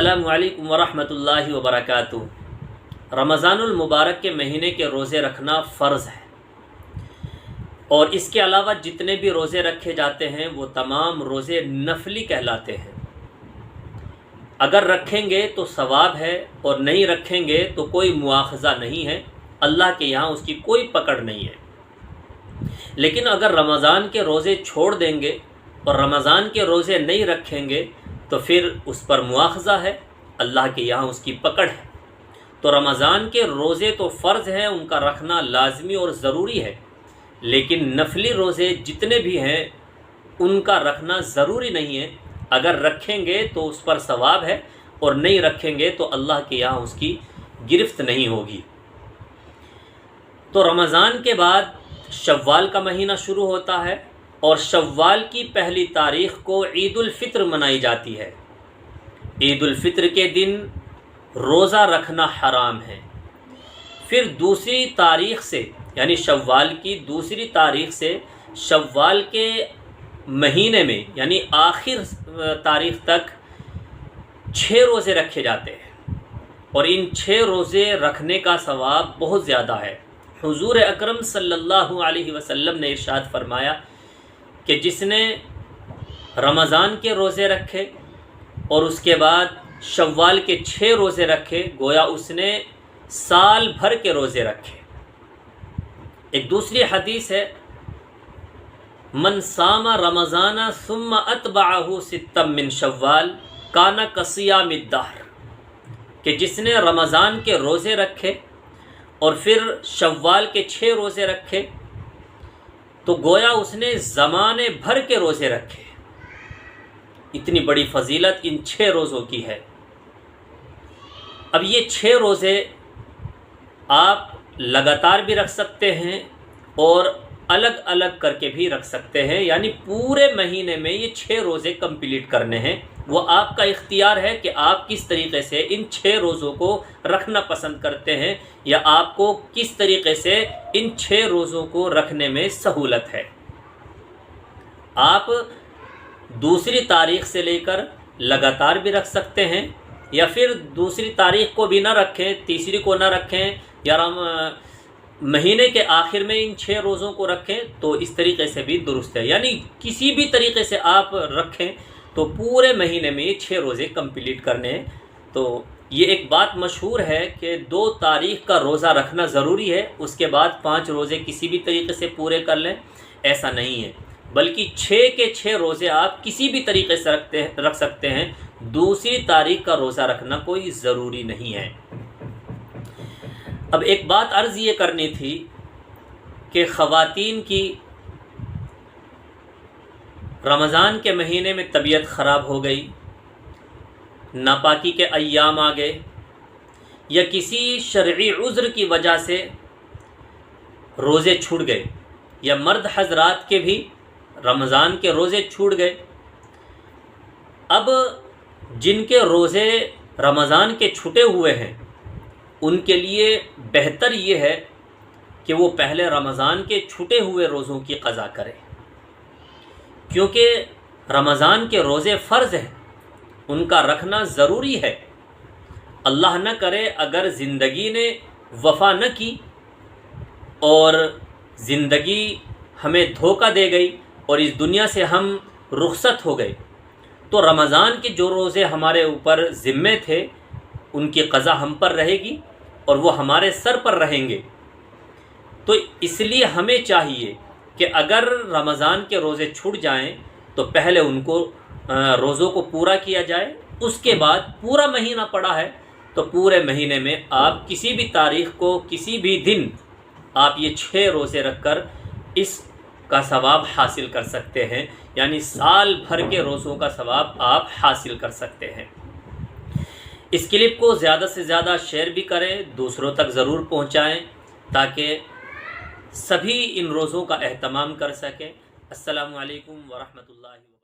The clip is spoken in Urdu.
السلام علیکم ورحمۃ اللہ وبرکاتہ۔ رمضان المبارک کے مہینے کے روزے رکھنا فرض ہے، اور اس کے علاوہ جتنے بھی روزے رکھے جاتے ہیں وہ تمام روزے نفلی کہلاتے ہیں۔ اگر رکھیں گے تو ثواب ہے، اور نہیں رکھیں گے تو کوئی مواخذہ نہیں ہے، اللہ کے یہاں اس کی کوئی پکڑ نہیں ہے۔ لیکن اگر رمضان کے روزے چھوڑ دیں گے اور رمضان کے روزے نہیں رکھیں گے تو پھر اس پر مواخذہ ہے، اللہ کے یہاں اس کی پکڑ ہے۔ تو رمضان کے روزے تو فرض ہیں، ان کا رکھنا لازمی اور ضروری ہے، لیکن نفلی روزے جتنے بھی ہیں ان کا رکھنا ضروری نہیں ہے۔ اگر رکھیں گے تو اس پر ثواب ہے، اور نہیں رکھیں گے تو اللہ کے یہاں اس کی گرفت نہیں ہوگی۔ تو رمضان کے بعد شوال کا مہینہ شروع ہوتا ہے، اور شوال کی پہلی تاریخ کو عید الفطر منائی جاتی ہے۔ عید الفطر کے دن روزہ رکھنا حرام ہے۔ پھر دوسری تاریخ سے، یعنی شوال کی دوسری تاریخ سے شوال کے مہینے میں یعنی آخر تاریخ تک 6 روزے رکھے جاتے ہیں، اور ان 6 روزے رکھنے کا ثواب بہت زیادہ ہے۔ حضور اکرم صلی اللہ علیہ وسلم نے ارشاد فرمایا کہ جس نے رمضان کے روزے رکھے اور اس کے بعد شوال کے 6 روزے رکھے، گویا اس نے سال بھر کے روزے رکھے۔ ایک دوسری حدیث ہے، من صام رمضان ثم اتبعہ ستا من شوال کان کصیام الدہر، کہ جس نے رمضان کے روزے رکھے اور پھر شوال کے 6 روزے رکھے تو گویا اس نے زمانے بھر کے روزے رکھے۔ اتنی بڑی فضیلت ان 6 روزوں کی ہے۔ اب یہ 6 روزے آپ لگاتار بھی رکھ سکتے ہیں اور الگ الگ کر کے بھی رکھ سکتے ہیں، یعنی پورے مہینے میں یہ 6 روزے کمپلیٹ کرنے ہیں۔ وہ آپ کا اختیار ہے کہ آپ کس طریقے سے ان 6 روزوں کو رکھنا پسند کرتے ہیں، یا آپ کو کس طریقے سے ان 6 روزوں کو رکھنے میں سہولت ہے۔ آپ دوسری تاریخ سے لے کر لگاتار بھی رکھ سکتے ہیں، یا پھر دوسری تاریخ کو بھی نہ رکھیں، تیسری کو نہ رکھیں، یا مہینے کے آخر میں ان 6 روزوں کو رکھیں، تو اس طریقے سے بھی درست ہے۔ یعنی کسی بھی طریقے سے آپ رکھیں تو پورے مہینے میں یہ 6 روزے کمپلیٹ کرنے ہیں۔ تو یہ ایک بات مشہور ہے کہ 2 تاریخ کا روزہ رکھنا ضروری ہے، اس کے بعد 5 روزے کسی بھی طریقے سے پورے کر لیں، ایسا نہیں ہے، بلکہ 6 کے 6 روزے آپ کسی بھی طریقے سے رکھ سکتے ہیں۔ دوسری تاریخ کا روزہ رکھنا کوئی ضروری نہیں ہے۔ اب ایک بات عرض یہ کرنی تھی کہ خواتین کی رمضان کے مہینے میں طبیعت خراب ہو گئی، ناپاکی کے ایام آ گئے، یا کسی شرعی عذر کی وجہ سے روزے چھوٹ گئے، یا مرد حضرات کے بھی رمضان کے روزے چھوٹ گئے۔ اب جن کے روزے رمضان کے چھٹے ہوئے ہیں ان کے لیے بہتر یہ ہے کہ وہ پہلے رمضان کے چھٹے ہوئے روزوں کی قضا کریں، کیونکہ رمضان کے روزے فرض ہیں، ان کا رکھنا ضروری ہے۔ اللہ نہ کرے اگر زندگی نے وفا نہ کی اور زندگی ہمیں دھوکہ دے گئی اور اس دنیا سے ہم رخصت ہو گئے، تو رمضان کے جو روزے ہمارے اوپر ذمے تھے ان کی قضا ہم پر رہے گی اور وہ ہمارے سر پر رہیں گے۔ تو اس لیے ہمیں چاہیے کہ اگر رمضان کے روزے چھوٹ جائیں تو پہلے ان کو روزوں کو پورا کیا جائے، اس کے بعد پورا مہینہ پڑا ہے تو پورے مہینے میں آپ کسی بھی تاریخ کو، کسی بھی دن آپ یہ 6 روزے رکھ کر اس کا ثواب حاصل کر سکتے ہیں، یعنی سال بھر کے روزوں کا ثواب آپ حاصل کر سکتے ہیں۔ اس کلپ کو زیادہ سے زیادہ شیئر بھی کریں، دوسروں تک ضرور پہنچائیں تاکہ سبھی ان روزوں کا اہتمام کر سکیں۔ السلام علیکم ورحمۃ اللہ۔